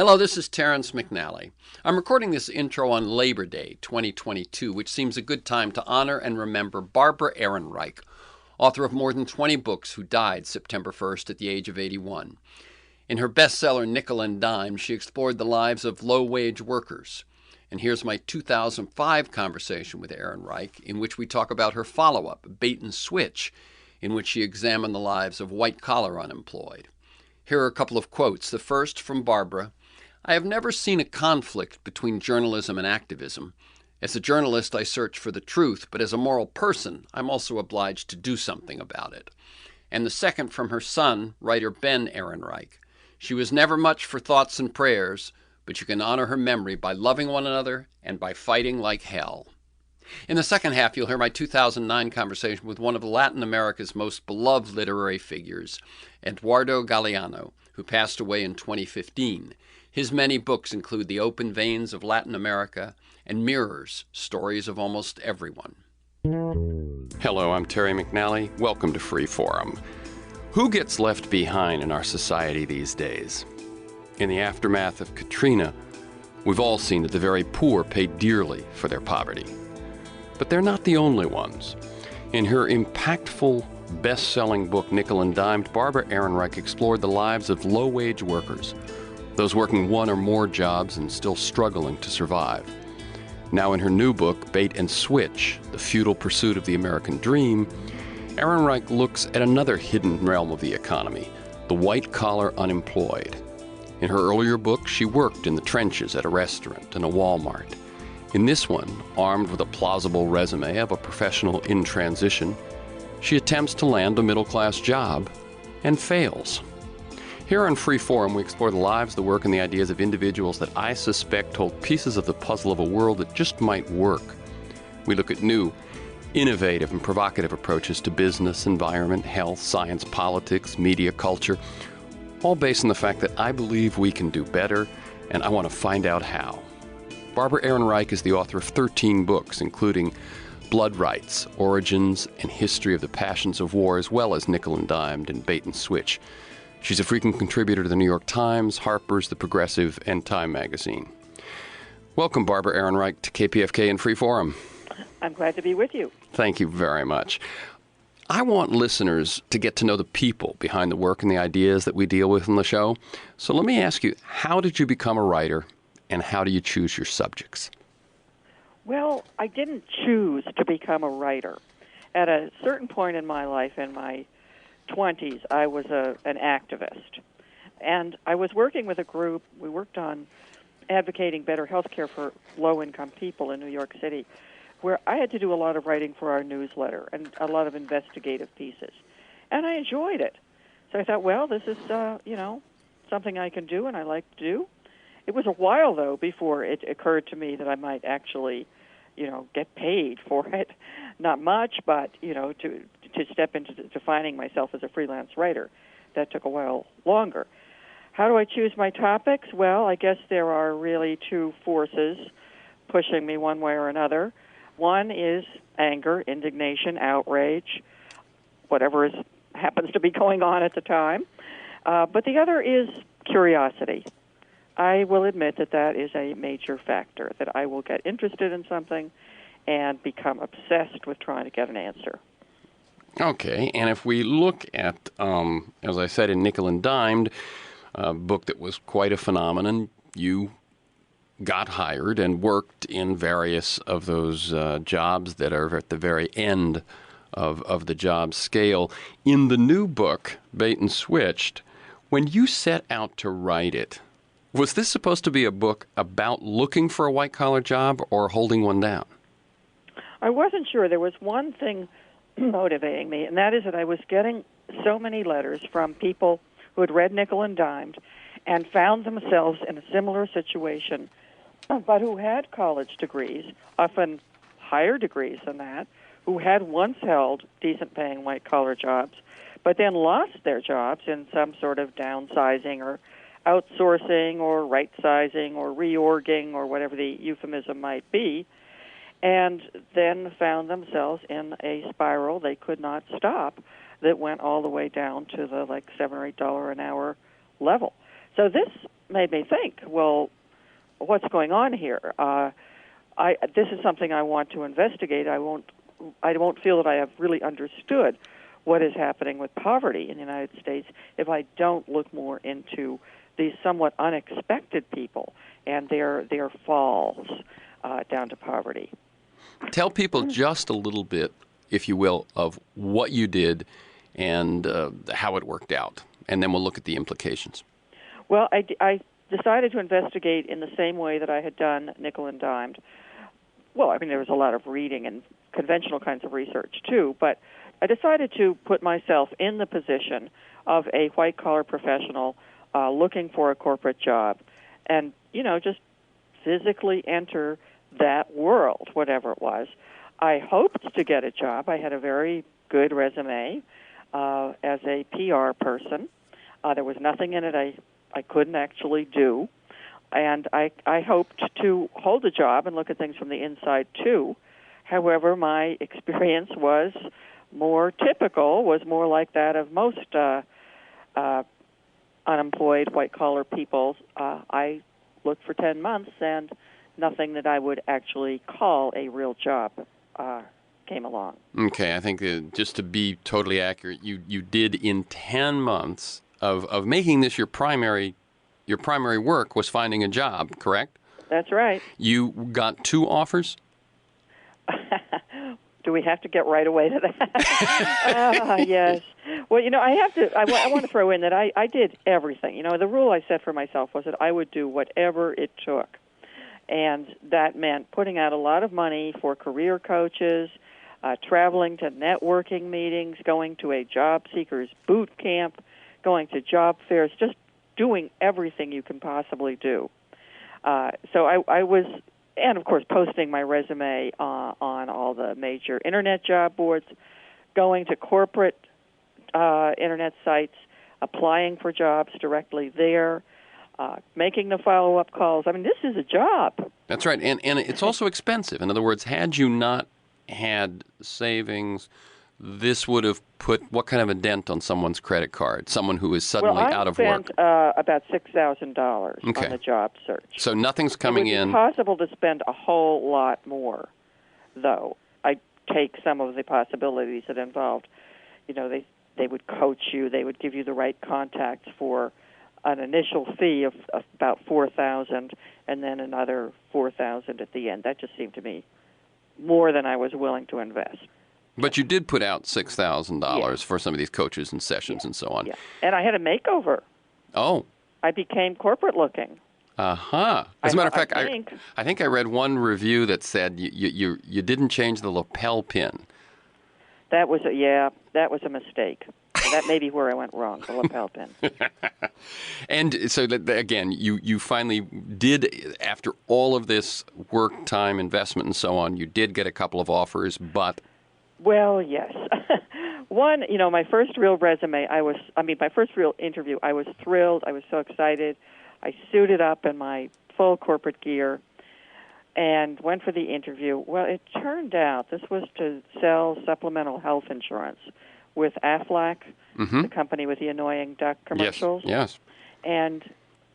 Hello, this is Terrence McNally. I'm recording this intro on Labor Day 2022, which seems a good time to honor and remember Barbara Ehrenreich, author of more than 20 books, who died September 1st at the age of 81. In her bestseller Nickel and Dime, she explored the lives of low-wage workers. And here's my 2005 conversation with Ehrenreich, in which we talk about her follow-up, Bait and Switch, in which she examined the lives of white-collar unemployed. Here are a couple of quotes. The first from Barbara: "I have never seen a conflict between journalism and activism. As a journalist, I search for the truth, but as a moral person, I'm also obliged to do something about it." And the second from her son, writer Ben Ehrenreich: "She was never much for thoughts and prayers, but you can honor her memory by loving one another and by fighting like hell." In the second half, you'll hear my 2009 conversation with one of Latin America's most beloved literary figures, EDUARDO Galeano, who passed away in 2015. His many books include The Open Veins of Latin America and Mirrors, Stories of Almost Everyone. Hello, I'm Terry McNally. Welcome to Free Forum. Who gets left behind in our society these days? In the aftermath of Katrina, we've all seen that the very poor pay dearly for their poverty. But they're not the only ones. In her impactful, best-selling book, Nickel and Dime, Barbara Ehrenreich explored the lives of low-wage workers, those working one or more jobs and still struggling to survive. Now in her new book, Bait and Switch, The Futile Pursuit of the American Dream, Ehrenreich looks at another hidden realm of the economy, the white-collar unemployed. In her earlier book, she worked in the trenches at a restaurant and a Walmart. In this one, armed with a plausible resume of a professional in transition, she attempts to land a middle-class job and fails. Here on Free Forum, we explore the lives, the work, and the ideas of individuals that I suspect hold pieces of the puzzle of a world that just might work. We look at new, innovative, and provocative approaches to business, environment, health, science, politics, media, culture, all based on the fact that I believe we can do better, and I want to find out how. Barbara Ehrenreich is the author of 13 books, including Blood Rights, Origins, and History of the Passions of War, as well as Nickel and Dime and Bait and Switch. She's a frequent contributor to the New York Times, Harper's, The Progressive, and Time magazine. Welcome, Barbara Ehrenreich, to KPFK and Free Forum. I'm glad to be with you. Thank you very much. I want listeners to get to know the people behind the work and the ideas that we deal with in the show. So let me ask you, how did you become a writer, and how do you choose your subjects? Well, I didn't choose to become a writer. At a certain point in my life, in my 20s, I was an activist. And I was working with a group. We worked on advocating better health care for low-income people in New York City, where I had to do a lot of writing for our newsletter and a lot of investigative pieces. And I enjoyed it. So I thought, well, this is, something I can do and I like to do. It was a while, though, before it occurred to me that I might actually, get paid for it. Not much, but, to step into defining myself as a freelance writer. That took a while longer. How do I choose my topics? Well, I guess there are really two forces pushing me one way or another. One is anger, indignation, outrage, whatever happens to be going on at the time. But the other is curiosity. I will admit that is a major factor, that I will get interested in something and become obsessed with trying to get an answer. Okay, and if we look at, as I said, in Nickel and Dime, a book that was quite a phenomenon, you got hired and worked in various of those jobs that are at the very end of the job scale. In the new book, Bait and Switched, when you set out to write it, was this supposed to be a book about looking for a white-collar job or holding one down? I wasn't sure. There was one thing motivating me, and that is that I was getting so many letters from people who had read Nickel and Dime and found themselves in a similar situation, but who had college degrees, often higher degrees than that, who had once held decent-paying white-collar jobs, but then lost their jobs in some sort of downsizing or outsourcing or right-sizing or reorging or whatever the euphemism might be, and then found themselves in a spiral they could not stop that went all the way down to the $7 or $8 an hour level. So this made me think, well, what's going on here? This is something I want to investigate. I won't feel that I have really understood what is happening with poverty in the United States if I don't look more into these somewhat unexpected people and their falls down to poverty. Tell people just a little bit, if you will, of what you did and how it worked out, and then we'll look at the implications. Well, I decided to investigate in the same way that I had done nickel and dimed. Well, I mean, there was a lot of reading and conventional kinds of research, too, but I decided to put myself in the position of a white-collar professional looking for a corporate job and, just physically enter that world, whatever it was. I hoped to get a job. I had a very good resume as a PR person. There was nothing in it I couldn't actually do. And I hoped to hold a job and look at things from the inside, too. However, my experience was more typical, was more like that of most unemployed white-collar people. I looked for 10 months, and nothing that I would actually call a real job came along. Okay, I think just to be totally accurate, you did in 10 months of making this your primary work was finding a job, correct? That's right. You got 2 offers? Do we have to get right away to that? Yes. Well, I want to throw in that I did everything. The rule I set for myself was that I would do whatever it took. And that meant putting out a lot of money for career coaches, traveling to networking meetings, going to a job seekers boot camp, going to job fairs, just doing everything you can possibly do. So I was, and of course, posting my resume on all the major internet job boards, going to corporate internet sites, applying for jobs directly there, making the follow-up calls. I mean, this is a job. That's right, and it's also expensive. In other words, had you not had savings, this would have put what kind of a dent on someone's credit card, someone who is suddenly out of work? Well, I spent about $6,000 on the job search. So nothing's coming in. It was possible to spend a whole lot more, though. I take some of the possibilities that involved, they would coach you, they would give you the right contacts for an initial fee of about $4,000 and then another $4,000 at the end. That just seemed to me more than I was willing to invest. But you did put out $6,000 for some of these coaches and sessions and so on. Yeah. And I had a makeover. Oh. I became corporate looking. Uh-huh. As a matter of fact, I think I read one review that said you didn't change the lapel pin. That was a mistake. That may be where I went wrong, the lapel pin. And so, again, you finally did, after all of this work, time, investment, and so on, you did get a couple of offers, but... Well, yes. One, my first real resume, my first real interview, I was thrilled. I was so excited. I suited up in my full corporate gear and went for the interview. Well, it turned out this was to sell supplemental health insurance with Aflac, the company with the annoying duck commercials. Yes. And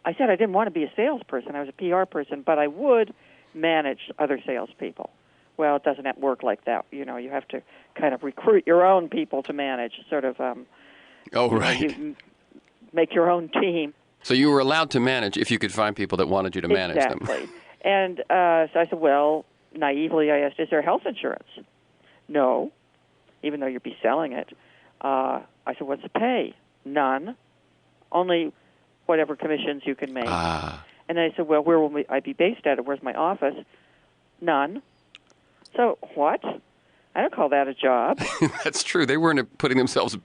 I said I didn't want to be a salesperson. I was a PR person, but I would manage other salespeople. Well, it doesn't work like that. You have to kind of recruit your own people to manage, sort of. Right. You make your own team. So you were allowed to manage if you could find people that wanted you to manage them. Exactly. And so I said, well, naively I asked, is there health insurance? No, even though you'd be selling it. I said, what's the pay? None. Only whatever commissions you can make. And then I said, well, where will I be based at? Where's my office? None. So what? I don't call that a job. That's true. They weren't putting themselves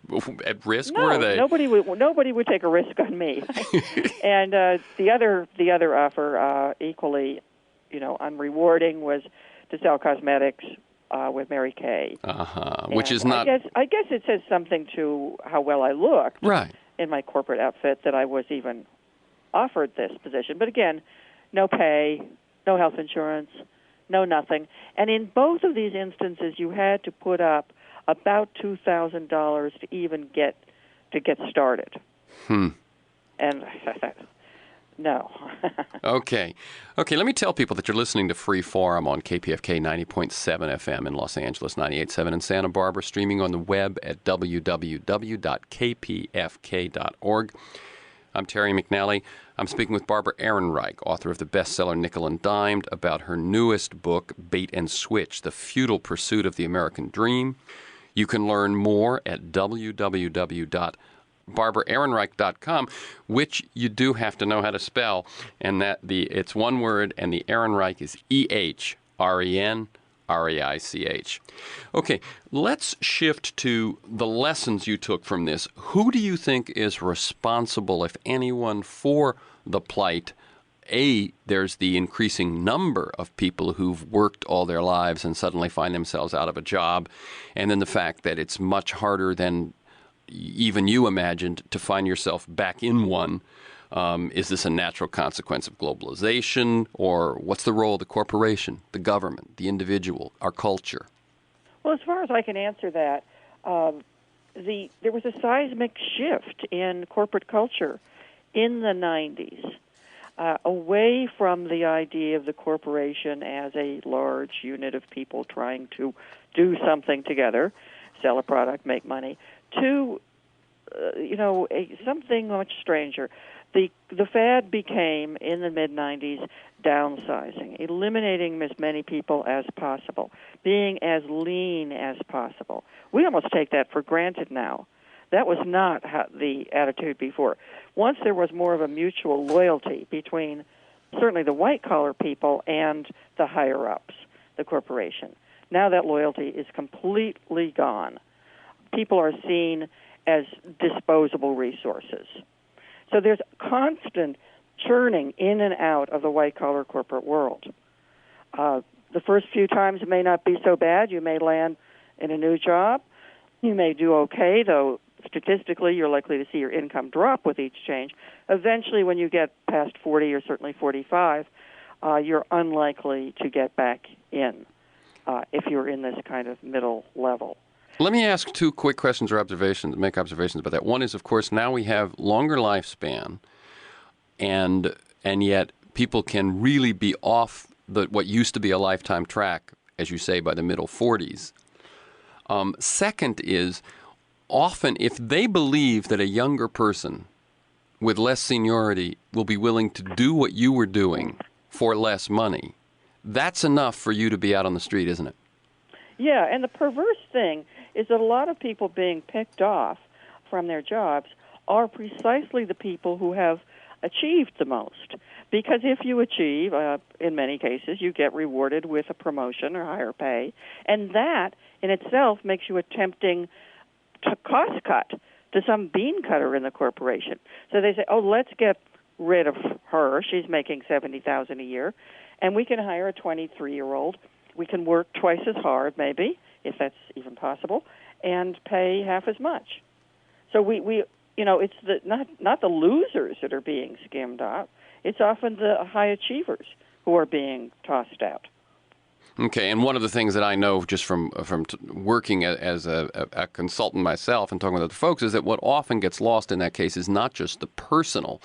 at risk, were they? Nobody would take a risk on me. And the other offer, equally, unrewarding, was to sell cosmetics with Mary Kay. Which is not. I guess it says something to how well I looked in my corporate outfit that I was even offered this position. But again, no pay, no health insurance. No, nothing. And in both of these instances, you had to put up about $2,000 to even get started. And No. Okay. Okay, let me tell people that you're listening to Free Forum on KPFK 90.7 FM in Los Angeles, 98.7 in Santa Barbara, streaming on the web at www.kpfk.org. I'm Terry McNally. I'm speaking with Barbara Ehrenreich, author of the bestseller Nickel and Dimed, about her newest book, Bait and Switch, The Futile Pursuit of the American Dream. You can learn more at www.barbaraehrenreich.com, which you do have to know how to spell, and it's one word, and the Ehrenreich is EHRENREICH. Okay, let's shift to the lessons you took from this. Who do you think is responsible, if anyone, for the plight? There's the increasing number of people who've worked all their lives and suddenly find themselves out of a job, and then the fact that it's much harder than even you imagined to find yourself back in one. Is this a natural consequence of globalization, or what's the role of the corporation, the government, the individual, our culture? Well, as far as I can answer that, there was a seismic shift in corporate culture in the 90s, away from the idea of the corporation as a large unit of people trying to do something together, sell a product, make money, to something much stranger. The fad became, in the mid-90s, downsizing, eliminating as many people as possible, being as lean as possible. We almost take that for granted now. That was not the attitude before. Once there was more of a mutual loyalty between certainly the white-collar people and the higher-ups, the corporation. Now that loyalty is completely gone. People are seen as disposable resources. So there's constant churning in and out of the white-collar corporate world. The first few times it may not be so bad. You may land in a new job. You may do okay, though statistically you're likely to see your income drop with each change. Eventually, when you get past 40 or certainly 45, you're unlikely to get back in if you're in this kind of middle level. Let me ask two quick questions or make observations about that. One is, of course, now we have longer lifespan, and yet people can really be off what used to be a lifetime track, as you say, by the middle 40s. Second is, often if they believe that a younger person with less seniority will be willing to do what you were doing for less money, that's enough for you to be out on the street, isn't it? Yeah, and the perverse thing is that a lot of people being picked off from their jobs are precisely the people who have achieved the most. Because if you achieve, in many cases, you get rewarded with a promotion or higher pay, and that in itself makes you a tempting cost cut to some bean cutter in the corporation. So they say, let's get rid of her. She's making $70,000 a year, and we can hire a 23-year-old. We can work twice as hard, maybe, if that's even possible, and pay half as much. So we it's not the losers that are being skimmed off. It's often the high achievers who are being tossed out. Okay, and one of the things that I know just from working as a consultant myself and talking with other folks is that what often gets lost in that case is not just the personal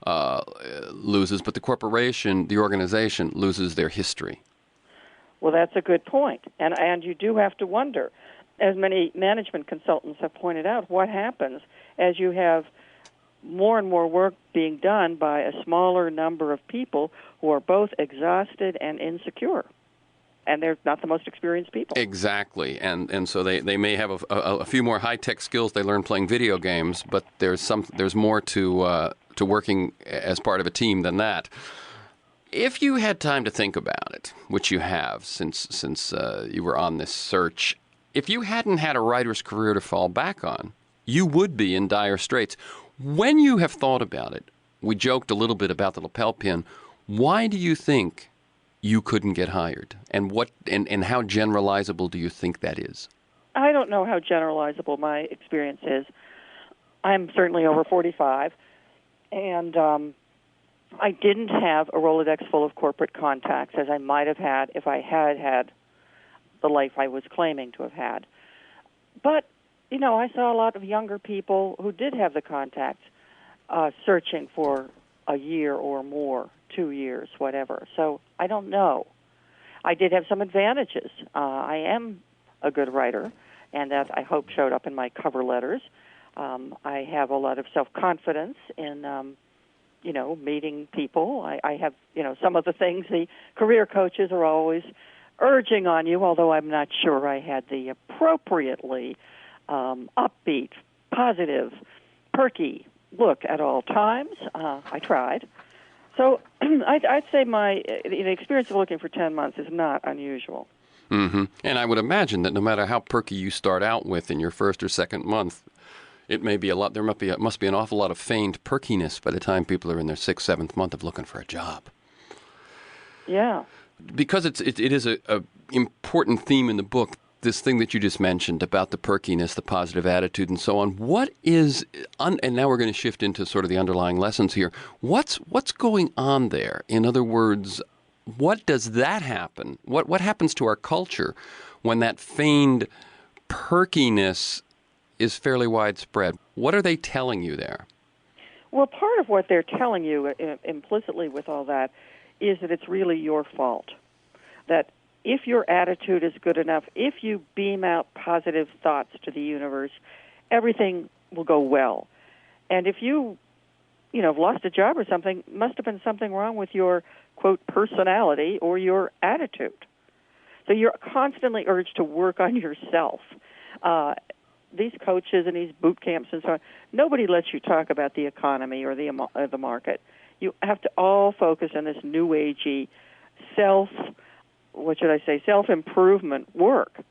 loses, but the corporation, the organization loses their history. Well, that's a good point. And you do have to wonder, as many management consultants have pointed out, what happens as you have more and more work being done by a smaller number of people who are both exhausted and insecure. And they're not the most experienced people. Exactly. And so they may have a few more high-tech skills they learn playing video games, but there's more to working as part of a team than that. If you had time to think about it, which you have since you were on this search, if you hadn't had a writer's career to fall back on, you would be in dire straits. When you have thought about it, we joked a little bit about the lapel pin. Why do you think you couldn't get hired? And how generalizable do you think that is? I don't know how generalizable my experience is. I'm certainly over 45, and I didn't have a Rolodex full of corporate contacts as I might have had if I had the life I was claiming to have had. But, I saw a lot of younger people who did have the contacts searching for a year or more, 2 years, whatever. So I don't know. I did have some advantages. I am a good writer, and that I hope showed up in my cover letters. I have a lot of self-confidence in, meeting people. I have, some of the things the career coaches are always urging on you, although I'm not sure I had the appropriately upbeat, positive, perky look at all times. I tried. So I'd say my experience of looking for 10 months is not unusual. Mm-hmm. And I would imagine that no matter how perky you start out with in your first or second month, it may be a lot. There must be an awful lot of feigned perkiness by the time people are in their 6th, 7th month of looking for a job. Yeah. Because it is a important theme in the book, this thing that you just mentioned about the perkiness, the positive attitude, and so on. What is, and now we're going to shift into sort of the underlying lessons here. What's going on there? In other words, what does that happen? What happens to our culture when that feigned perkiness is fairly widespread? What are they telling you there? Well, part of what they're telling you implicitly with all that is that it's really your fault. That if your attitude is good enough, if you beam out positive thoughts to the universe, everything will go well. And if you, have lost a job or something, must have been something wrong with your, quote, personality or your attitude. So you're constantly urged to work on yourself. These coaches and these boot camps and so on, nobody lets you talk about the economy or the market. You have to all focus on this new agey self-improvement work.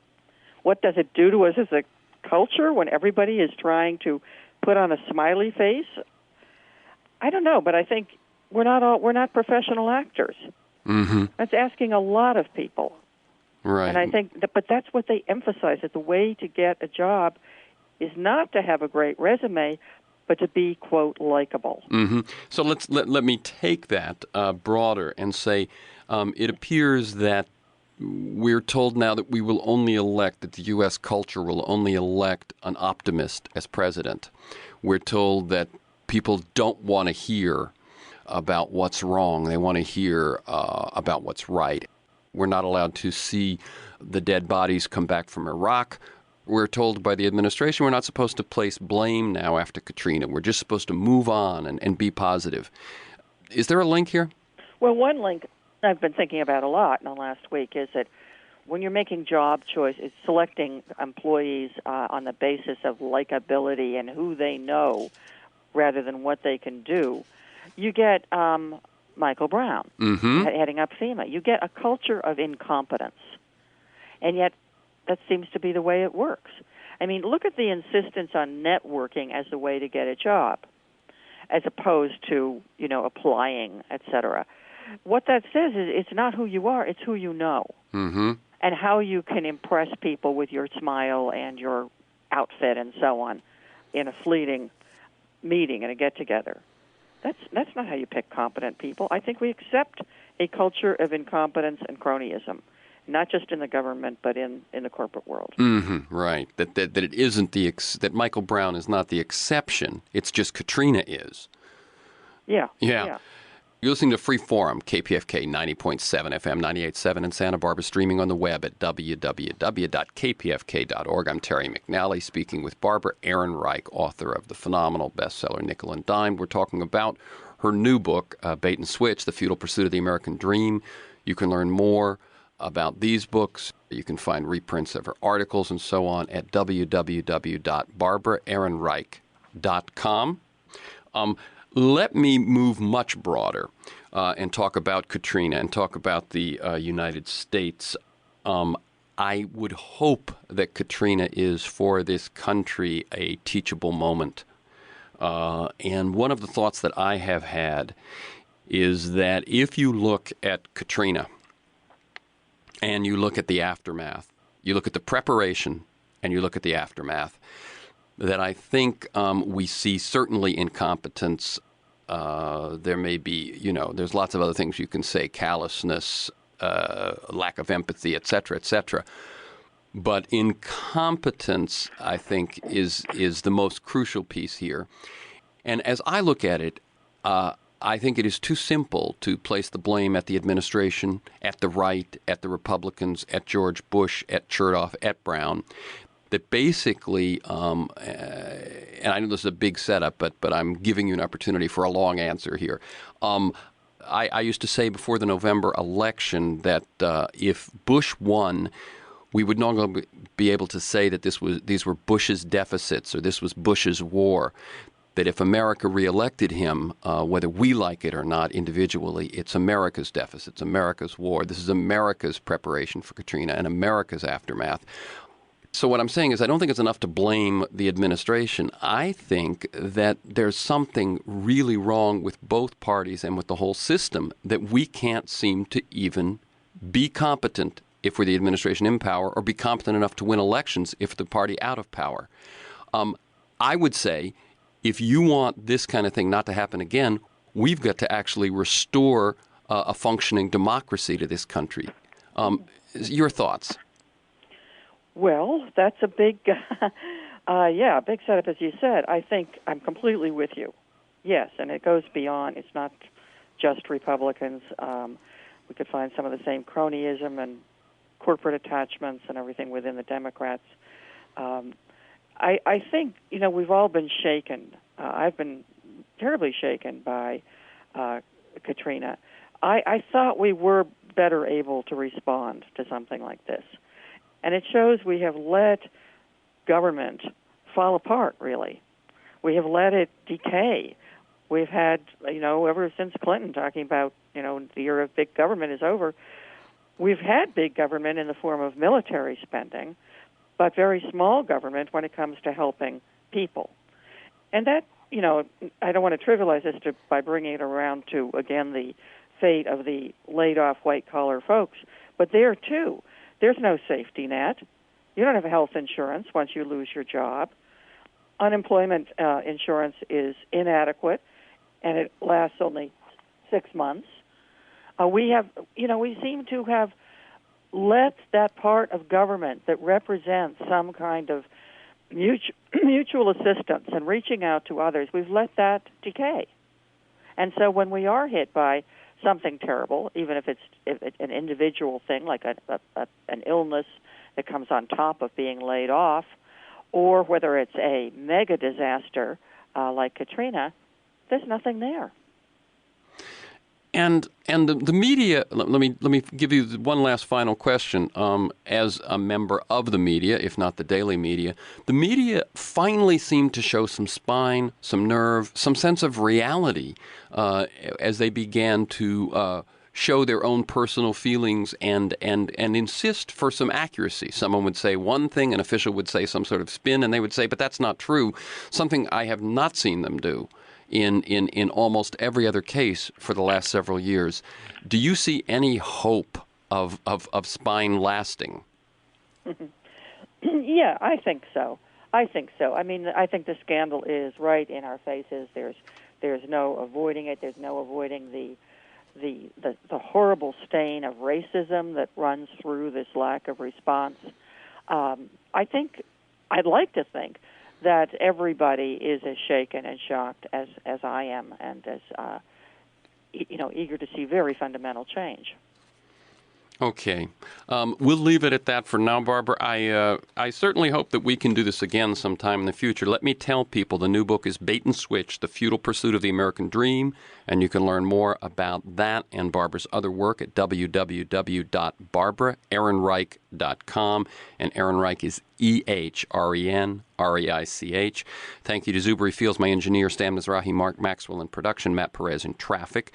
What does it do to us as a culture when everybody is trying to put on a smiley face? I don't know, but I think we're not professional actors. Mm-hmm. That's asking a lot of people. Right. And I think but that's what they emphasize, that the way to get a job is not to have a great resume, but to be, quote, likable. Mm-hmm. So let me take that broader and say it appears that we're told now that we will only elect, that the U.S. culture will only elect an optimist as president. We're told that people don't want to hear about what's wrong. They want to hear about what's right. We're not allowed to see the dead bodies come back from Iraq. We're told by the administration we're not supposed to place blame now after Katrina. We're just supposed to move on and be positive. Is there a link here? Well, one link I've been thinking about a lot in the last week is that when you're making job choices, selecting employees on the basis of likability and who they know rather than what they can do, you get Michael Brown heading up FEMA. You get a culture of incompetence. And yet that seems to be the way it works. I mean, look at the insistence on networking as the way to get a job, as opposed to, applying, et cetera. What that says is it's not who you are, it's who you know. Mm-hmm. And how you can impress people with your smile and your outfit and so on in a fleeting meeting and a get-together. That's not how you pick competent people. I think we accept a culture of incompetence and cronyism, not just in the government, but in the corporate world. Mm-hmm. Right. That it isn't that Michael Brown is not the exception. It's just Katrina is. Yeah. You're listening to Free Forum, KPFK 90.7 FM, 98.7 in Santa Barbara, streaming on the web at www.kpfk.org. I'm Terry McNally, speaking with Barbara Ehrenreich, author of the phenomenal bestseller Nickel and Dime. We're talking about her new book, Bait and Switch, The Futile Pursuit of the American Dream. You can learn more about these books. You can find reprints of her articles and so on at www.barbaraehrenreich.com. Let me move much broader and talk about Katrina and talk about the United States. I would hope that Katrina is for this country a teachable moment. And one of the thoughts that I have had is that if you look at Katrina and you look at the aftermath, you look at the preparation and you look at the aftermath, that I think we see certainly incompetence. There may be, there's lots of other things you can say, callousness, lack of empathy, et cetera, But incompetence, I think, is the most crucial piece here. And as I look at it, I think it is too simple to place the blame at the administration, at the right, at the Republicans, at George Bush, at Chertoff, at Brown. That basically, and I know this is a big setup, but I'm giving you an opportunity for a long answer here. I used to say before the November election that if Bush won, we would no longer be able to say that these were Bush's deficits or this was Bush's war. That if America reelected him, whether we like it or not individually, it's America's deficits, America's war. This is America's preparation for Katrina and America's aftermath. So what I'm saying is I don't think it's enough to blame the administration. I think that there's something really wrong with both parties and with the whole system that we can't seem to even be competent if we're the administration in power or be competent enough to win elections if the party out of power. I would say if you want this kind of thing not to happen again, we've got to actually restore a functioning democracy to this country. Your thoughts? Well, that's a big, big setup, as you said. I think I'm completely with you. Yes, and it goes beyond. It's not just Republicans. We could find some of the same cronyism and corporate attachments and everything within the Democrats. I think, we've all been shaken. I've been terribly shaken by Katrina. I thought we were better able to respond to something like this. And it shows we have let government fall apart, really. We have let it decay. We've had, ever since Clinton talking about, the era of big government is over, we've had big government in the form of military spending, but very small government when it comes to helping people. And that, I don't want to trivialize this by bringing it around to, again, the fate of the laid-off white-collar folks, but there, too, there's no safety net. You don't have health insurance once you lose your job. Unemployment insurance is inadequate, and it lasts only 6 months. We seem to have let that part of government that represents some kind of mutual assistance and reaching out to others, we've let that decay. And so when we are hit by something terrible, even if it's an individual thing like an illness that comes on top of being laid off, or whether it's a mega disaster like Katrina, there's nothing there. And the media. Let me give you one last final question. As a member of the media, if not the daily media, the media finally seemed to show some spine, some nerve, some sense of reality as they began to show their own personal feelings and insist for some accuracy. Someone would say one thing, an official would say some sort of spin, and they would say, "But that's not true." Something I have not seen them do in almost every other case for the last several years. Do you see any hope of spine lasting? Yeah, I think so. I mean, I think the scandal is right in our faces. There's no avoiding it. There's no avoiding the horrible stain of racism that runs through this lack of response. I'd like to think that everybody is as shaken and shocked as I am, and as eager to see very fundamental change. Okay. We'll leave it at that for now, Barbara. I certainly hope that we can do this again sometime in the future. Let me tell people the new book is Bait and Switch, The Futile Pursuit of the American Dream, and you can learn more about that and Barbara's other work at www.barbaraehrenreich.com, and Ehrenreich is EHRENREICH. Thank you to Zubri Fields, my engineer, Stan Mizrahi, Mark Maxwell in production, Matt Perez in traffic.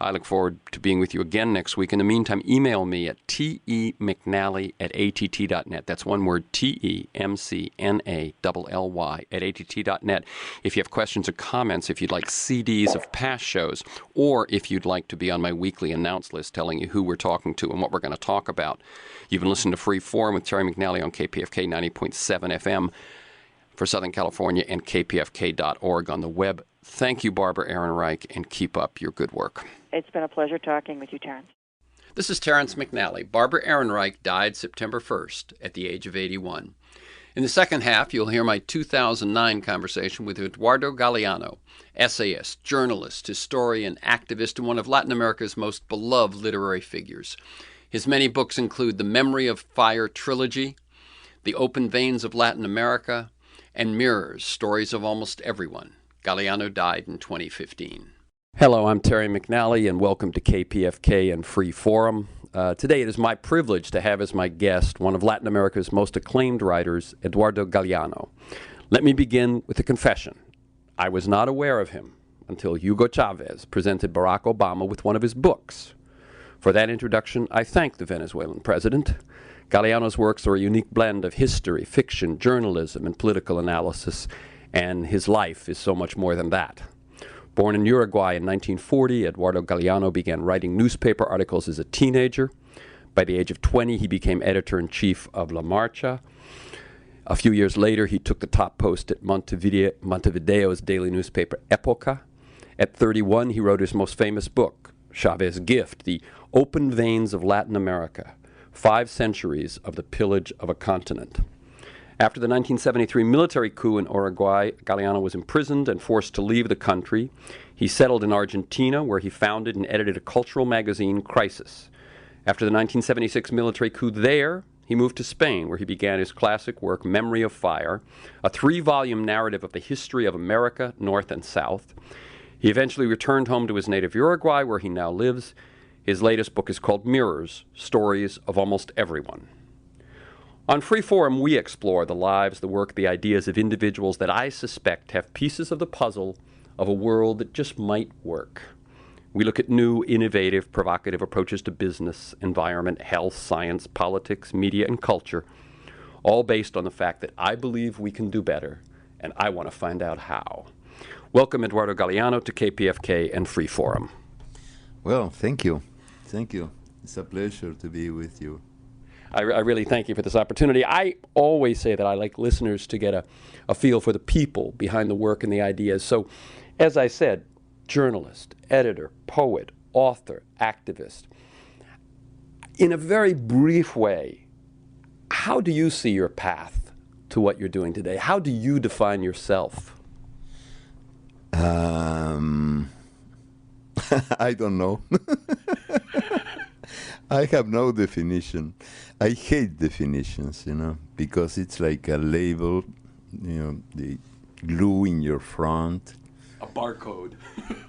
I look forward to being with you again next week. In the meantime, email me at temcnally@att.net. That's one word, temcnally@att.net. If you have questions or comments, if you'd like CDs of past shows, or if you'd like to be on my weekly announce list telling you who we're talking to and what we're going to talk about. You've been listening to Free Forum with Terry McNally on KPFK 90.7 FM for Southern California and kpfk.org on the web. Thank you, Barbara Ehrenreich, and keep up your good work. It's been a pleasure talking with you, Terrence. This is Terrence McNally. Barbara Ehrenreich died September 1st at the age of 81. In the second half, you'll hear my 2009 conversation with Eduardo Galeano, essayist, journalist, historian, activist, and one of Latin America's most beloved literary figures. His many books include the Memory of Fire trilogy, The Open Veins of Latin America, and Mirrors, Stories of Almost Everyone. Galeano died in 2015. Hello, I'm Terry McNally, and welcome to KPFK and Free Forum. Today it is my privilege to have as my guest one of Latin America's most acclaimed writers, Eduardo Galeano. Let me begin with a confession. I was not aware of him until Hugo Chavez presented Barack Obama with one of his books. For that introduction, I thank the Venezuelan president. Galeano's works are a unique blend of history, fiction, journalism, and political analysis, and his life is so much more than that. Born in Uruguay in 1940, Eduardo Galeano began writing newspaper articles as a teenager. By the age of 20, he became editor-in-chief of La Marcha. A few years later, he took the top post at Montevideo's daily newspaper, Época. At 31, he wrote his most famous book, Chavez's Gift, The Open Veins of Latin America, 5 Centuries of the Pillage of a Continent. After the 1973 military coup in Uruguay, Galeano was imprisoned and forced to leave the country. He settled in Argentina, where he founded and edited a cultural magazine, Crisis. After the 1976 military coup there, he moved to Spain, where he began his classic work, Memory of Fire, a 3-volume narrative of the history of America, North and South. He eventually returned home to his native Uruguay, where he now lives. His latest book is called Mirrors, Stories of Almost Everyone. On Free Forum, we explore the lives, the work, the ideas of individuals that I suspect have pieces of the puzzle of a world that just might work. We look at new, innovative, provocative approaches to business, environment, health, science, politics, media, and culture, all based on the fact that I believe we can do better, and I want to find out how. Welcome, Eduardo Galeano, to KPFK and Free Forum. Well, thank you. Thank you. It's a pleasure to be with you. I really thank you for this opportunity. I always say that I like listeners to get a feel for the people behind the work and the ideas. So, as I said, journalist, editor, poet, author, activist. In a very brief way, how do you see your path to what you're doing today? How do you define yourself? I don't know. I have no definition. I hate definitions, because it's like a label, the glue in your front. A barcode.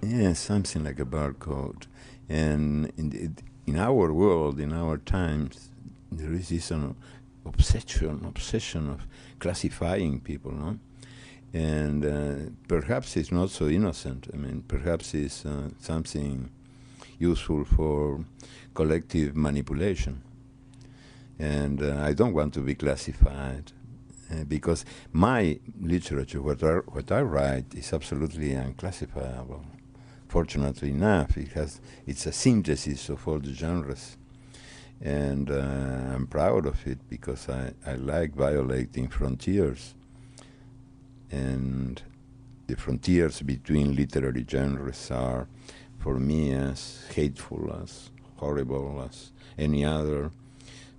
Yeah, something like a barcode. And in our world, in our times, there is this obsession of classifying people, no? And perhaps it's not so innocent. I mean, perhaps it's something useful for collective manipulation. And I don't want to be classified because my literature, what I write, is absolutely unclassifiable. Fortunately enough, it's a synthesis of all the genres. And I'm proud of it because I like violating frontiers. And the frontiers between literary genres are, for me, as hateful, as horrible as any other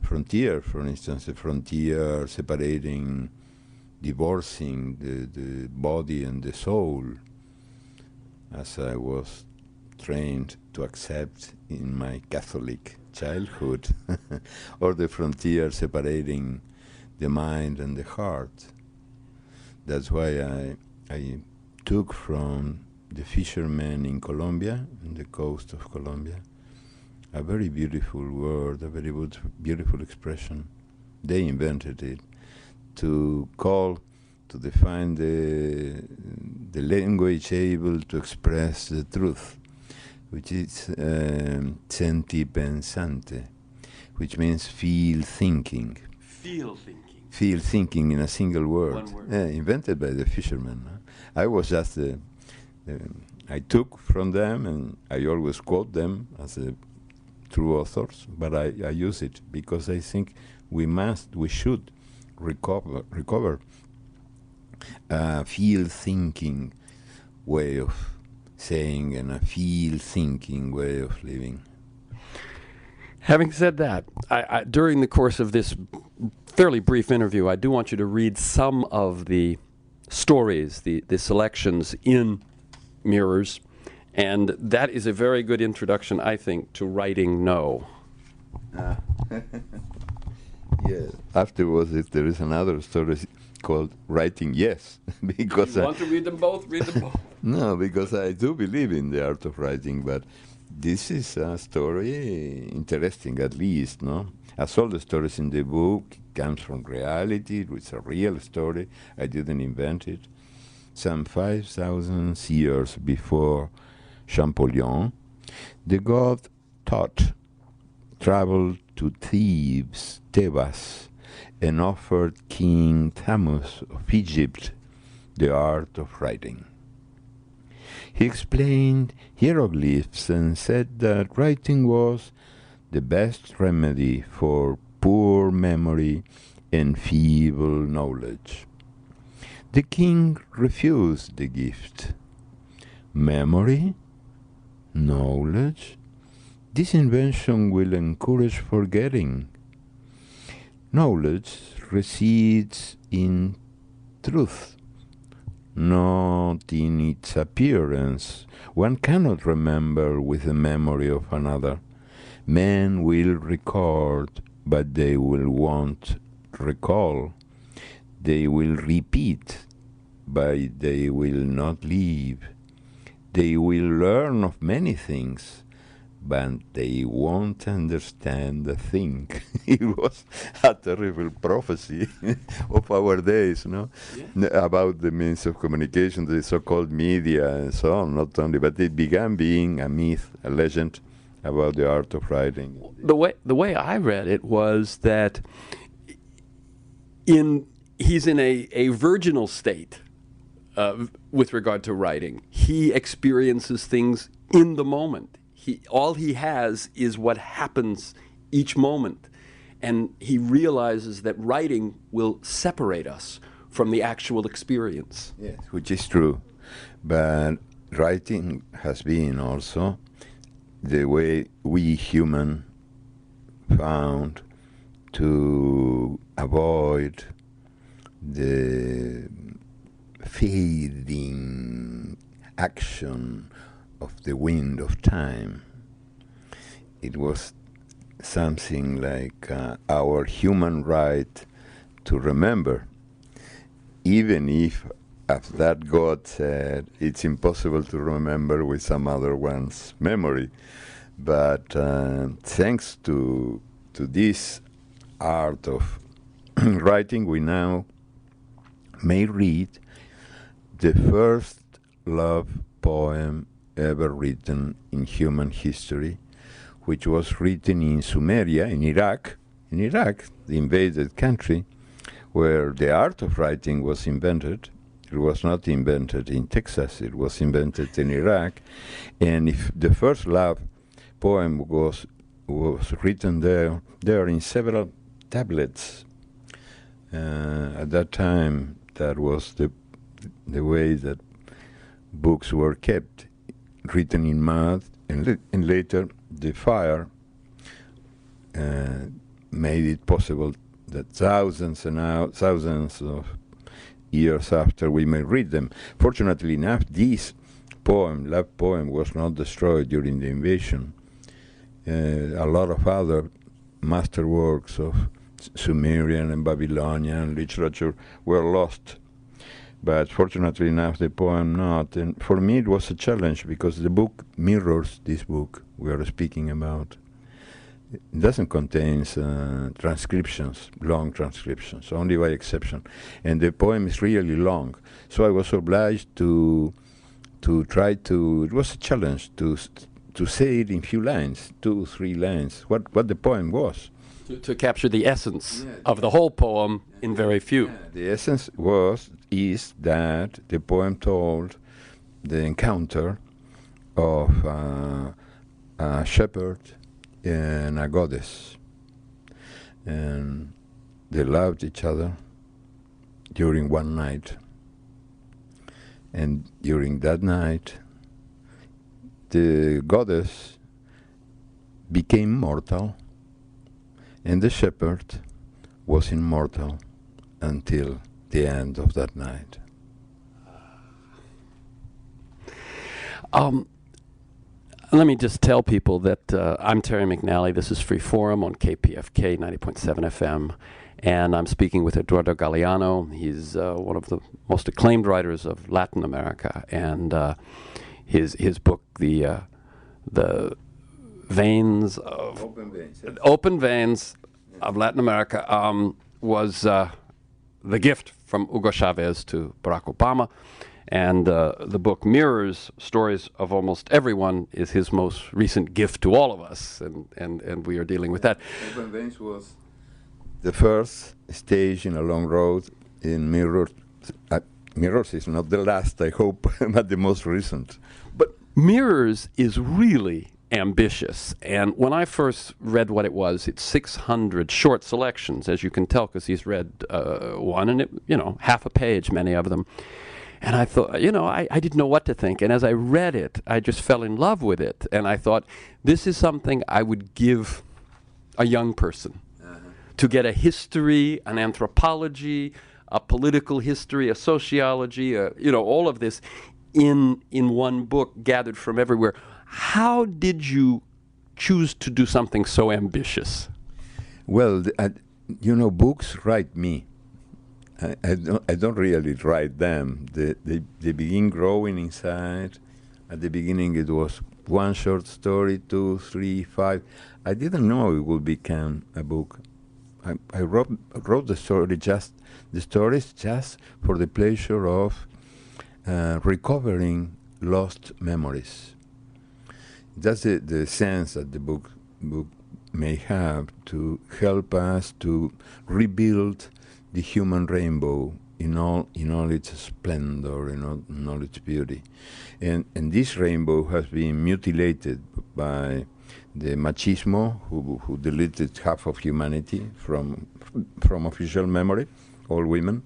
frontier. For instance, the frontier separating, divorcing the body and the soul, as I was trained to accept in my Catholic childhood, or the frontier separating the mind and the heart. That's why I took from the fishermen in Colombia, on the coast of Colombia, a very beautiful word, a very beautiful expression. They invented it to define the language able to express the truth, which is senti pensante, which means feel thinking. Feel thinking. Feel thinking in a single word. One word. Invented by the fishermen. I was just I took from them, and I always quote them as true authors, but I use it because I think we should recover a feel thinking way of saying and a feel thinking way of living. Having said that, during the course of this fairly brief interview, I do want you to read some of the stories, the selections in Mirrors, and that is a very good introduction, I think, to writing No. Yes. Afterwards, there is another story called Writing Yes, because You want to read them both? Read them both. No, because I do believe in the art of writing, but this is a story interesting, at least, no? As all the stories in the book comes from reality, it's a real story. I didn't invent it. Some 5,000 years before Champollion, the god Thoth traveled to Thebes, and offered King Thamus of Egypt the art of writing. He explained hieroglyphs and said that writing was the best remedy for poor memory and feeble knowledge. The king refused the gift. Memory? Knowledge? This invention will encourage forgetting. Knowledge resides in truth, not in its appearance. One cannot remember with the memory of another. Men will record, but they will won't recall. They will repeat, but they will not live. They will learn of many things, but they won't understand a thing. It was a terrible prophecy of our days, no? Yeah. About the means of communication, the so-called media and so on, not only, but it began being a myth, a legend about the art of writing. The way I read it was that he's in a virginal state with regard to writing. He experiences things in the moment. All he has is what happens each moment. And he realizes that writing will separate us from the actual experience. Yes, which is true. But writing has been also the way we human found to avoid the fading action of the wind of time. It was something like our human right to remember, even if, as that God said, it's impossible to remember with some other one's memory. But thanks to this art of writing, we now may read the first love poem ever written in human history, which was written in Sumeria, in Iraq, the invaded country, where the art of writing was invented. It was not invented in Texas, it was invented in Iraq. And if the first love poem was written there in several tablets. At that time, that was the way that books were kept, written in mud, and later the fire made it possible that thousands of years after we may read them. Fortunately enough, this love poem, was not destroyed during the invasion. A lot of other masterworks of Sumerian and Babylonian literature were lost. But fortunately enough, the poem not. And for me, it was a challenge because the book mirrors this book we are speaking about. It doesn't contain transcriptions, long transcriptions, only by exception. And the poem is really long. So I was obliged to try to, it was a challenge to say it in few lines, 2-3 lines, what the poem was. To capture the essence of the whole poem in very few. The essence is that the poem told the encounter of a shepherd and a goddess. And they loved each other during one night. And during that night, the goddess became mortal, and the shepherd was immortal until the end of that night. Let me just tell people that I'm Terry McNally. This is Free Forum on KPFK 90.7 FM. And I'm speaking with Eduardo Galeano. He's one of the most acclaimed writers of Latin America. And his book, the Veins of Open Veins of Latin America, was the gift from Hugo Chavez to Barack Obama. And the book mirrors stories of almost everyone, is his most recent gift to all of us, and we are dealing with that. Open Veins was the first stage in a long road in Mirrors. Mirrors is not the last, I hope, but the most recent. But Mirrors is really ambitious, and when I first read what it was, it's 600 short selections, as you can tell, because he's read one, and half a page, many of them. And I thought, I didn't know what to think. And as I read it, I just fell in love with it. And I thought, this is something I would give a young person, to get a history, an anthropology, a political history, a sociology, all of this in one book gathered from everywhere. How did you choose to do something so ambitious? Well, books write me. I don't really write them. They begin growing inside. At the beginning it was one short story, 2, 3, 5. I didn't know it would become a book. I wrote the stories just for the pleasure of recovering lost memories. That's the sense that the book may have, to help us to rebuild the human rainbow in all its splendor, in all its beauty. And this rainbow has been mutilated by the machismo, who deleted half of humanity from official memory, all women,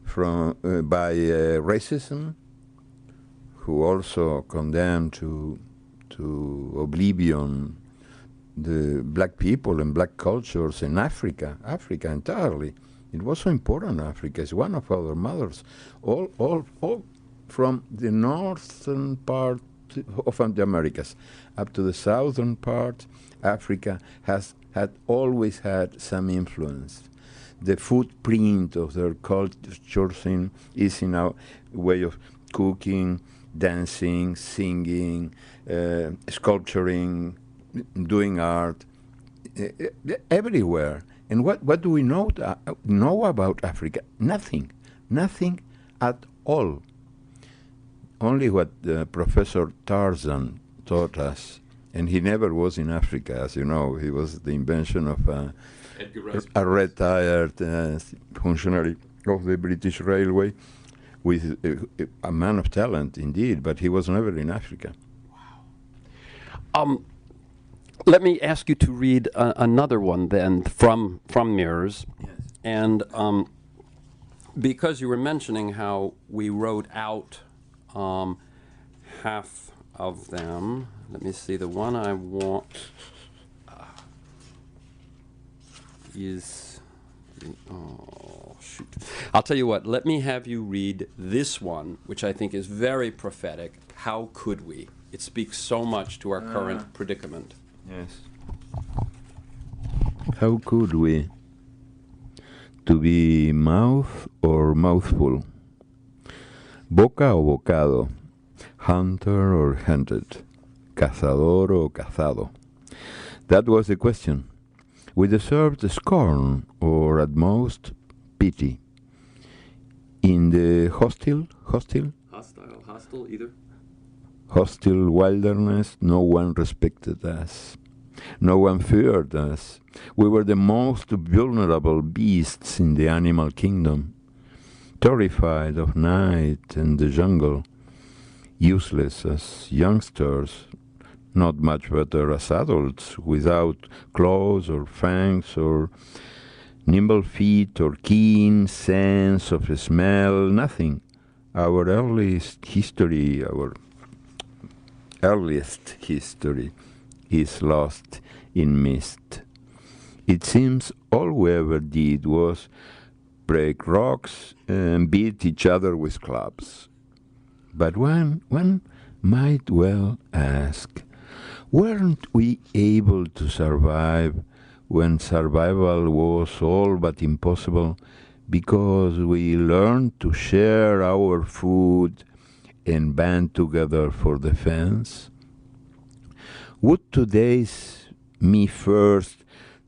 by racism, who also condemned to oblivion the black people and black cultures in Africa entirely. It was so important. Africa is one of our mothers. All from the northern part of the Americas up to the southern part, Africa had always had some influence. The footprint of their cultures is in our way of cooking, dancing, singing, sculpturing, doing art, everywhere. And what do we know about Africa? Nothing at all. Only what Professor Tarzan taught us, and he never was in Africa, as you know. He was the invention of a retired functionary of the British Railway, with a man of talent indeed, but he was never in Africa. Wow. Let me ask you to read another one then from Mirrors. Yes. And because you were mentioning how we wrote out half of them, let me see, the one I want is, oh shoot. I'll tell you what, let me have you read this one, which I think is very prophetic. How could we? It speaks so much to our current predicament. Yes. How could we? To be mouth or mouthful, boca o bocado, hunter or hunted, cazador o cazado. That was the question. We deserved scorn or at most pity. In the hostile, either. Hostile wilderness, no one respected us. No one feared us. We were the most vulnerable beasts in the animal kingdom, terrified of night and the jungle, useless as youngsters, not much better as adults, without claws or fangs or nimble feet or keen sense of smell, nothing. Our earliest history is lost in mist. It seems all we ever did was break rocks and beat each other with clubs. But one might well ask, weren't we able to survive when survival was all but impossible because we learned to share our food and band together for defense? Would today's me first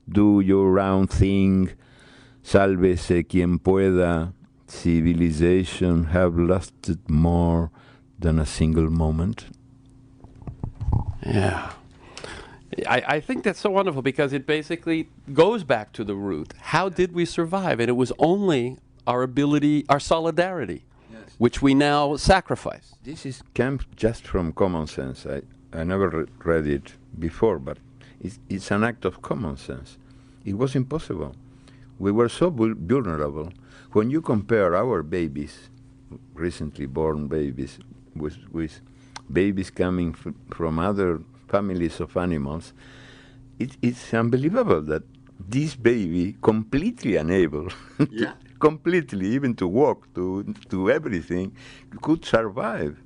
do your round thing, sálvese quien pueda, civilization have lasted more than a single moment? Yeah. I think that's so wonderful because it basically goes back to the root. How did we survive? And it was only our ability, our solidarity, which we now sacrifice. This came just from common sense. I never read it before, but it's an act of common sense. It was impossible. We were so vulnerable. When you compare our babies, recently born babies, with babies coming from other families of animals, it's unbelievable that this baby, completely unable, completely even to walk, to everything, could survive.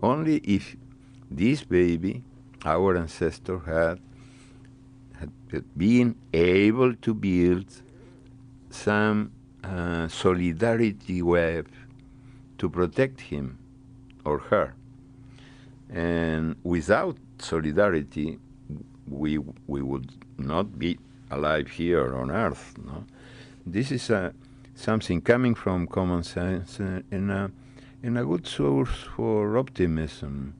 Only if this baby, our ancestor, had been able to build some solidarity web to protect him or her. And without solidarity, we would not be alive here on Earth. No? This is something coming from common sense and a good source for optimism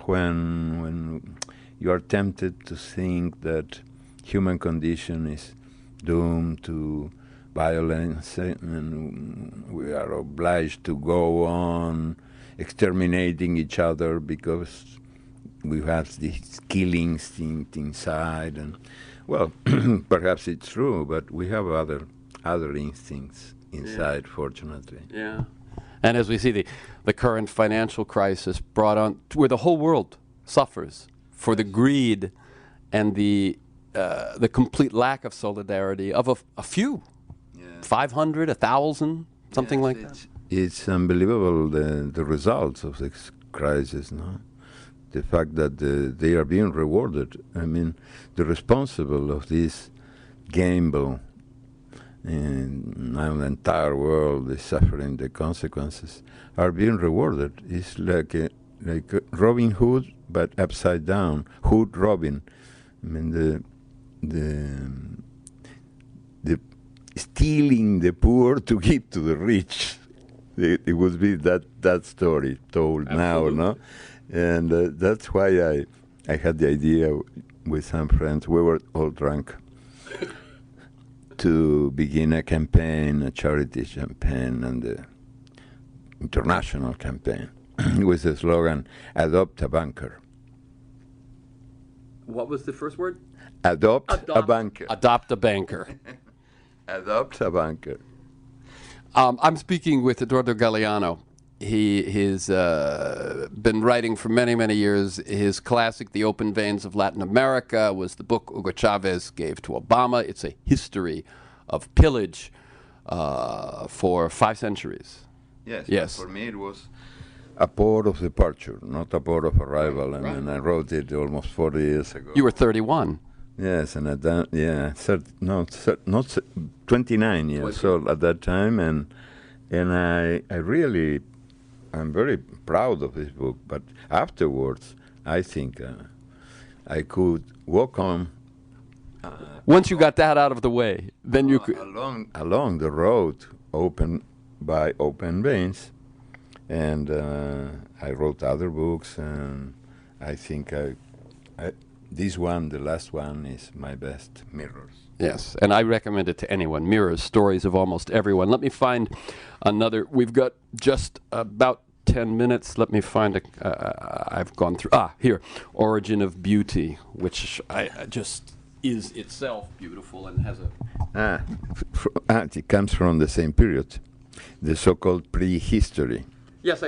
when you are tempted to think that human condition is doomed to violence and we are obliged to go on exterminating each other because we have this killing instinct inside. And well, perhaps it's true, but we have other instincts inside, fortunately. Yeah. And as we see the current financial crisis brought on, where the whole world suffers for the greed and the complete lack of solidarity of a few, 500, 1,000, something like that. It's unbelievable the results of this crisis, no? The fact that they are being rewarded. I mean, the responsible of this gamble, and now the entire world is suffering the consequences, are being rewarded. It's like Robin Hood, but upside down. Hood Robin. I mean, the stealing the poor to give to the rich. It would be that story told. Absolutely. Now, no? And that's why I had the idea with some friends. We were all drunk to begin a campaign, a charity campaign, and an international campaign with the slogan, "Adopt a banker." What was the first word? Adopt a banker. Adopt a banker. Adopt a banker. I'm speaking with Eduardo Galeano. He's been writing for many, many years. His classic, The Open Veins of Latin America, was the book Hugo Chavez gave to Obama. It's a history of pillage for 5 centuries. Yes. For me, it was a port of departure, not a port of arrival. Right. And I wrote it almost 40 years ago. You were 31. Yes, and at that, not 29 years old at that time, and I really, I'm very proud of this book. But afterwards, I think I could walk on. Once you got that out of the way, then you could along the road open by open veins, and I wrote other books, and I think this one, the last one, is my best, Mirrors. Yes, and I recommend it to anyone. Mirrors, stories of almost everyone. Let me find another. We've got just about 10 minutes. Let me find I've gone through. Here. Origin of Beauty, which I just is itself beautiful and has a... It comes from the same period, the so-called prehistory. Yes,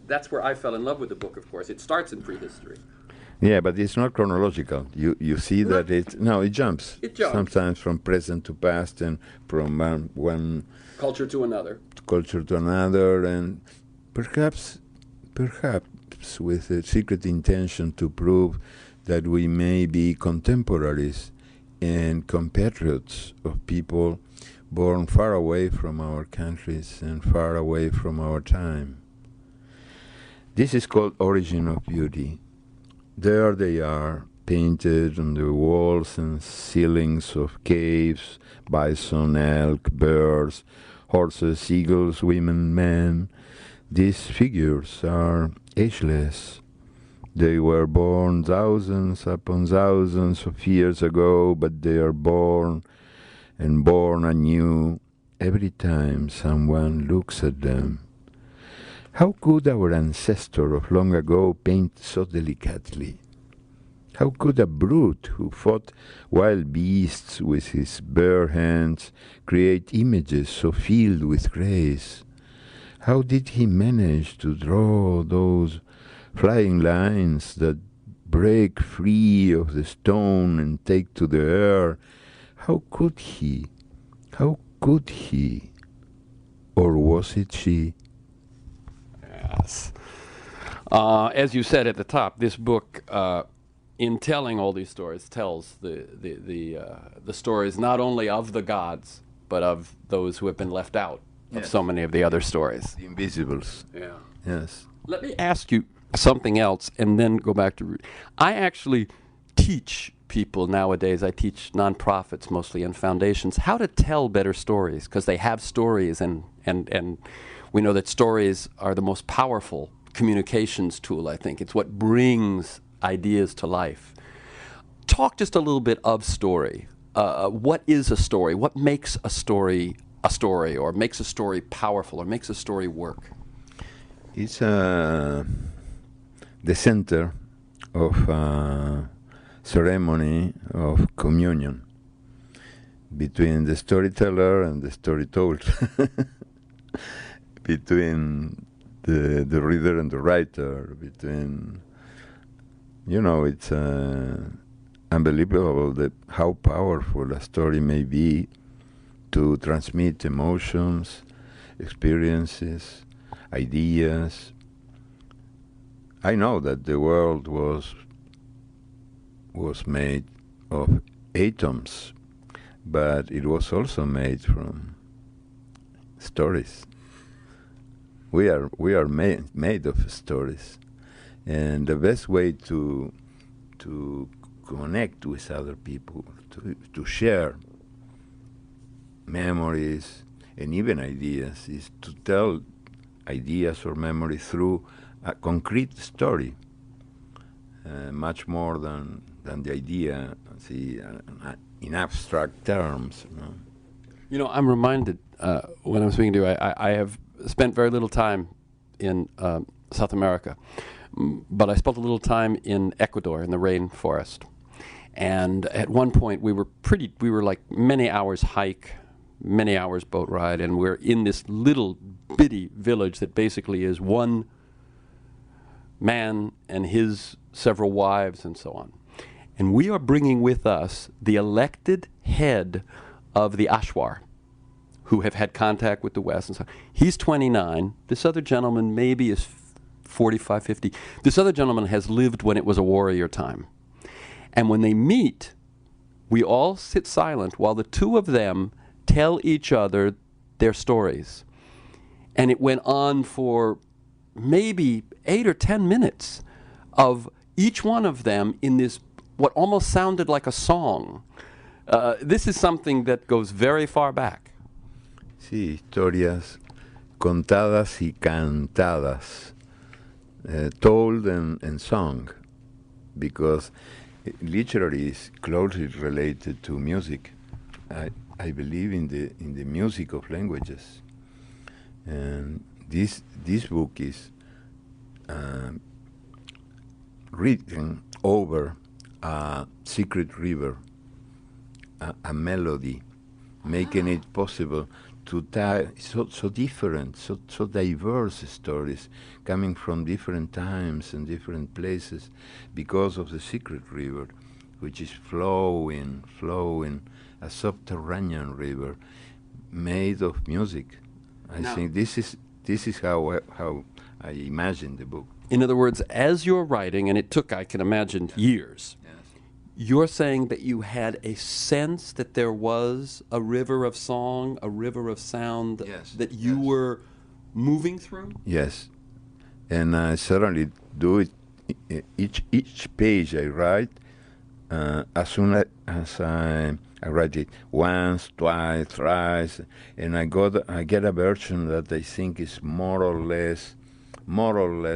that's where I fell in love with the book, of course. It starts in prehistory. Yeah, but it's not chronological. You see that it jumps. It jumps. Sometimes from present to past and from one Culture to another. culture to another, and perhaps with a secret intention to prove that we may be contemporaries and compatriots of people born far away from our countries and far away from our time. This is called Origin of Beauty. There they are, painted on the walls and ceilings of caves, bison, elk, bears, horses, eagles, women, men. These figures are ageless. They were born thousands upon thousands of years ago, but they are born and born anew every time someone looks at them. How could our ancestor of long ago paint so delicately? How could a brute who fought wild beasts with his bare hands create images so filled with grace? How did he manage to draw those flying lines that break free of the stone and take to the air? How could he? How could he? Or was it she? Yes. As you said at the top, this book, in telling all these stories, tells the stories not only of the gods, but of those who have been left out of so many of the other stories. The invisibles. Yeah. Yes. Let me ask you something else and then go back to root. I actually teach people nowadays, I teach nonprofits mostly and foundations, how to tell better stories, because they have stories, and we know that stories are the most powerful communications tool, I think. It's what brings ideas to life. Talk just a little bit of story. What is a story? What makes a story, or makes a story powerful, or makes a story work? It's the center of ceremony of communion between the storyteller and the story told, between the reader and the writer, between, it's unbelievable how powerful a story may be to transmit emotions, experiences, ideas. I know that the world was made of atoms, but it was also made from stories. We are made of stories, and the best way to connect with other people, to share memories and even ideas, is to tell ideas or memories through a concrete story, much more than the idea, in abstract terms. I'm reminded when I'm speaking to you, I have spent very little time in South America, but I spent a little time in Ecuador in the rainforest. And at one point we were like many hours hike, many hours boat ride, and we're in this little bitty village that basically is one man and his several wives and so on. And we are bringing with us the elected head of the Ashwar, who have had contact with the West. And so he's 29. This other gentleman maybe is 45, 50. This other gentleman has lived when it was a warrior time. And when they meet, we all sit silent while the two of them tell each other their stories. And it went on for maybe 8 or 10 minutes of each one of them in this, what almost sounded like a song. This is something that goes very far back. Sí, historias contadas y cantadas, told and sung, because literary is closely related to music. I believe in the music of languages, and this book is written over a secret river, a melody, making it possible so different, so diverse stories coming from different times and different places because of the secret river, which is flowing, a subterranean river made of music. I think this is how I imagine the book. In other words, as you're writing, and it took, I can imagine, years, you're saying that you had a sense that there was a river of song, a river of sound that you were moving through? Yes, and I certainly do it. Each page I write, as soon as I write it once, twice, thrice, and I get a version that I think is more or less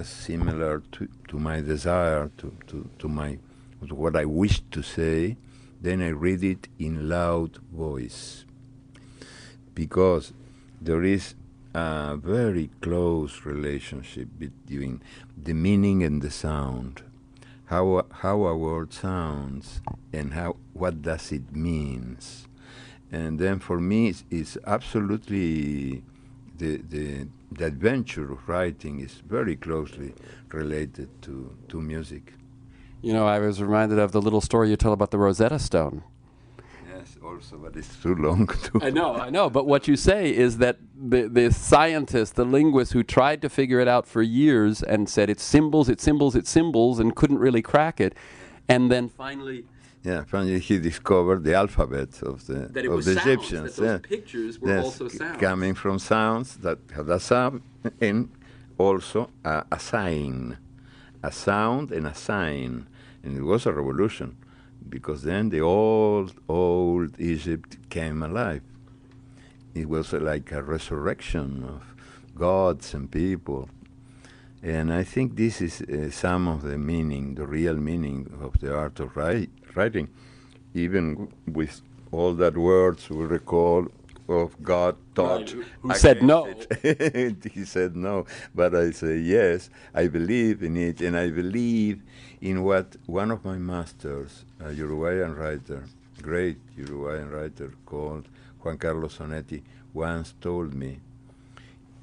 similar to my desire, to what I wish to say. Then I read it in loud voice, because there is a very close relationship between the meaning and the sound. How a word sounds and what does it means. And then for me it's absolutely the adventure of writing is very closely related to music. You know, I was reminded of the little story you tell about the Rosetta Stone. Yes, also, but it's too long to... I know, but what you say is that the scientist, the linguist who tried to figure it out for years and said it's symbols, and couldn't really crack it, and then finally... Yeah, finally he discovered the alphabet of the Egyptians. That those pictures were also sounds. Coming from sounds that had a sound, and also a sign. A sound and a sign. And it was a revolution, because then the old Egypt came alive. It was like a resurrection of gods and people. And I think this is some of the meaning, the real meaning of the art of writing. Even with all that words we recall of God taught. Who said no. He said no. But I say yes, I believe in it, and I believe in what one of my masters, a Uruguayan writer, great Uruguayan writer called Juan Carlos Onetti, once told me.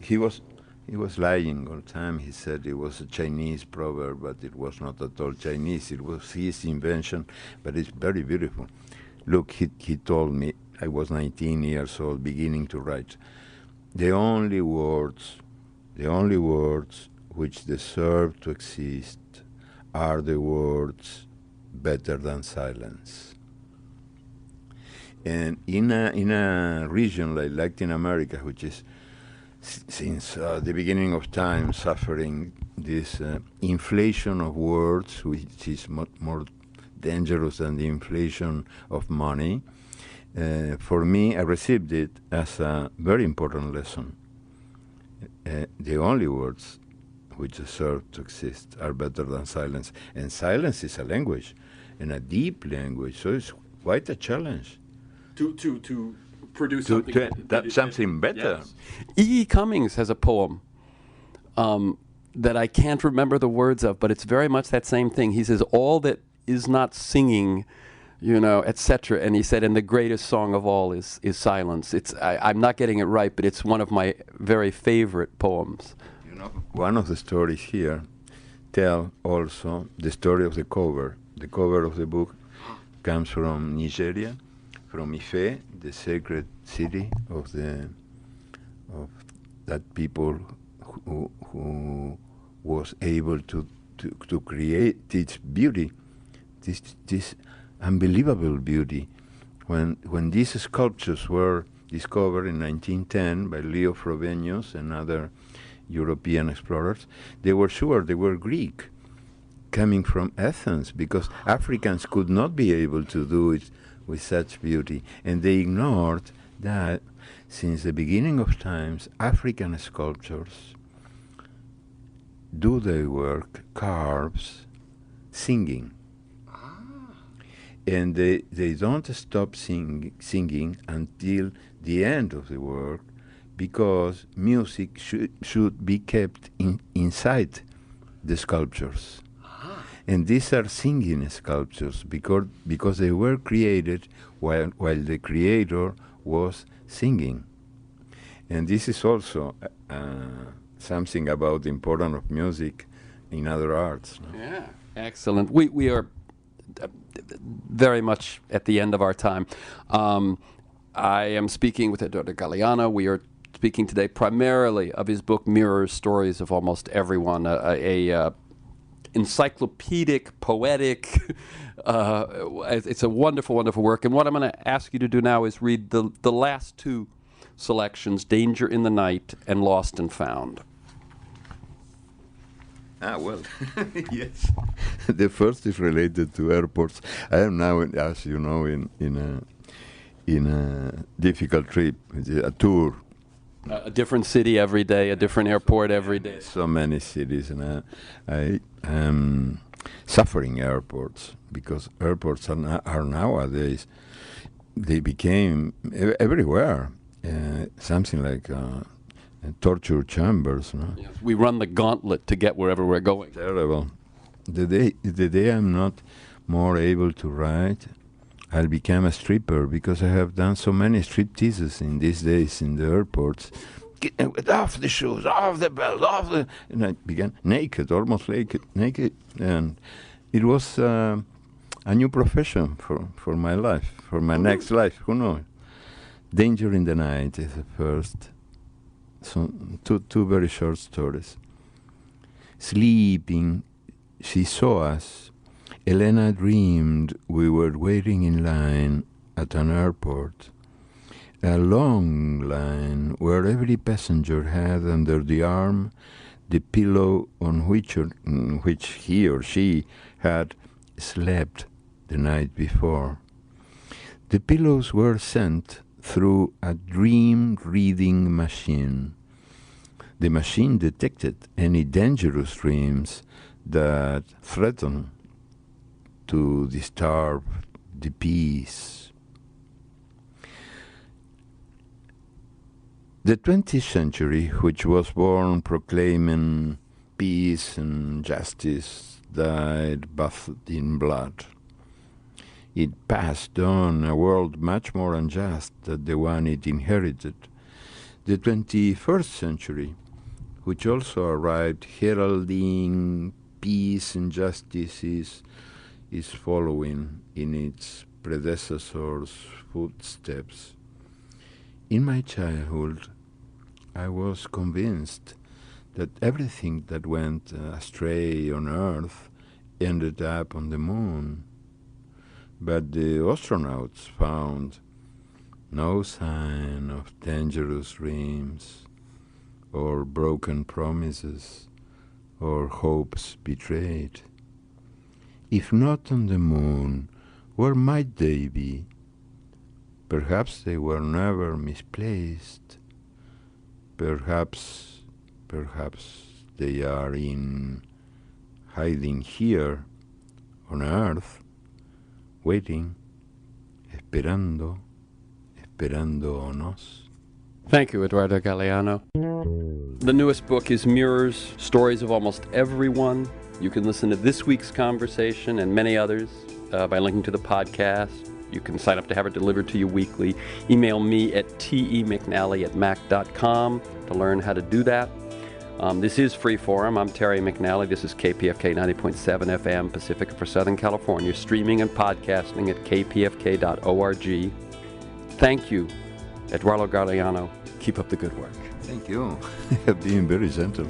He was lying all the time. He said it was a Chinese proverb, but it was not at all Chinese. It was his invention, but it's very beautiful. Look, he told me, I was 19 years old, beginning to write. The only words which deserve to exist are the words better than silence. And in a region like Latin America, which is since the beginning of time suffering this inflation of words, which is more dangerous than the inflation of money, for me, I received it as a very important lesson. The only words which deserve to exist are better than silence. And silence is a language, and a deep language, so it's quite a challenge. To produce something better. Yes. E. Cummings has a poem that I can't remember the words of, but it's very much that same thing. He says, all that is not singing, etc. And he said, and the greatest song of all is silence. I'm not getting it right, but it's one of my very favorite poems. One of the stories here tell also the story of the cover. The cover of the book comes from Nigeria, from Ife, the sacred city of that people who was able to create its beauty, this unbelievable beauty. When these sculptures were discovered in 1910 by Leo Frobenius and other European explorers, they were sure they were Greek, coming from Athens, because Africans could not be able to do it with such beauty. And they ignored that since the beginning of times, African sculptures do their work, carves, singing. And they don't stop singing until the end of the work, because music should be kept inside the sculptures. And these are singing sculptures because they were created while the creator was singing. And this is also something about the importance of music in other arts. No? Yeah, excellent. We are very much at the end of our time. I am speaking with Eduardo Galeano. We are speaking today primarily of his book Mirrors, Stories of Almost Everyone, a encyclopedic, poetic, it's a wonderful, wonderful work. And what I'm going to ask you to do now is read the last two selections, Danger in the Night and Lost and Found. Well, yes. The first is related to airports. I am now, as you know, in a difficult trip, a tour. A different city every day, a different airport every day. So many cities, and I am suffering airports, because airports are nowadays, they became everywhere something like torture chambers. No? Yes. We run the gauntlet to get wherever we're going. Terrible. The day I'm not more able to write, I'll become a stripper, because I have done so many stripteases in these days in the airports. Get off the shoes, off the belt, and I began naked, almost naked, and it was a new profession for my life, for my next life. Who knows? Danger in the Night is the first. So two very short stories. Sleeping, she saw us. Elena dreamed we were waiting in line at an airport, a long line where every passenger had under the arm the pillow on which he or she had slept the night before. The pillows were sent through a dream-reading machine. The machine detected any dangerous dreams that threatened to disturb the peace. The 20th century, which was born proclaiming peace and justice, died bathed in blood. It passed on a world much more unjust than the one it inherited. The 21st century, which also arrived heralding peace and justice, is following in its predecessor's footsteps. In my childhood, I was convinced that everything that went astray on Earth ended up on the moon. But the astronauts found no sign of dangerous dreams, or broken promises, or hopes betrayed. If not on the moon, where might they be? Perhaps they were never misplaced. Perhaps they are hiding here on Earth, waiting, esperándonos. Thank you, Eduardo Galeano. The newest book is Mirrors, Stories of Almost Everyone. You can listen to this week's conversation and many others by linking to the podcast. You can sign up to have it delivered to you weekly. Email me at temcnally@mac.com to learn how to do that. This is Freeform. I'm Terry McNally. This is KPFK 90.7 FM, Pacifica for Southern California, streaming and podcasting at kpfk.org. Thank you, Eduardo Galeano. Keep up the good work. Thank you. You have been very gentle.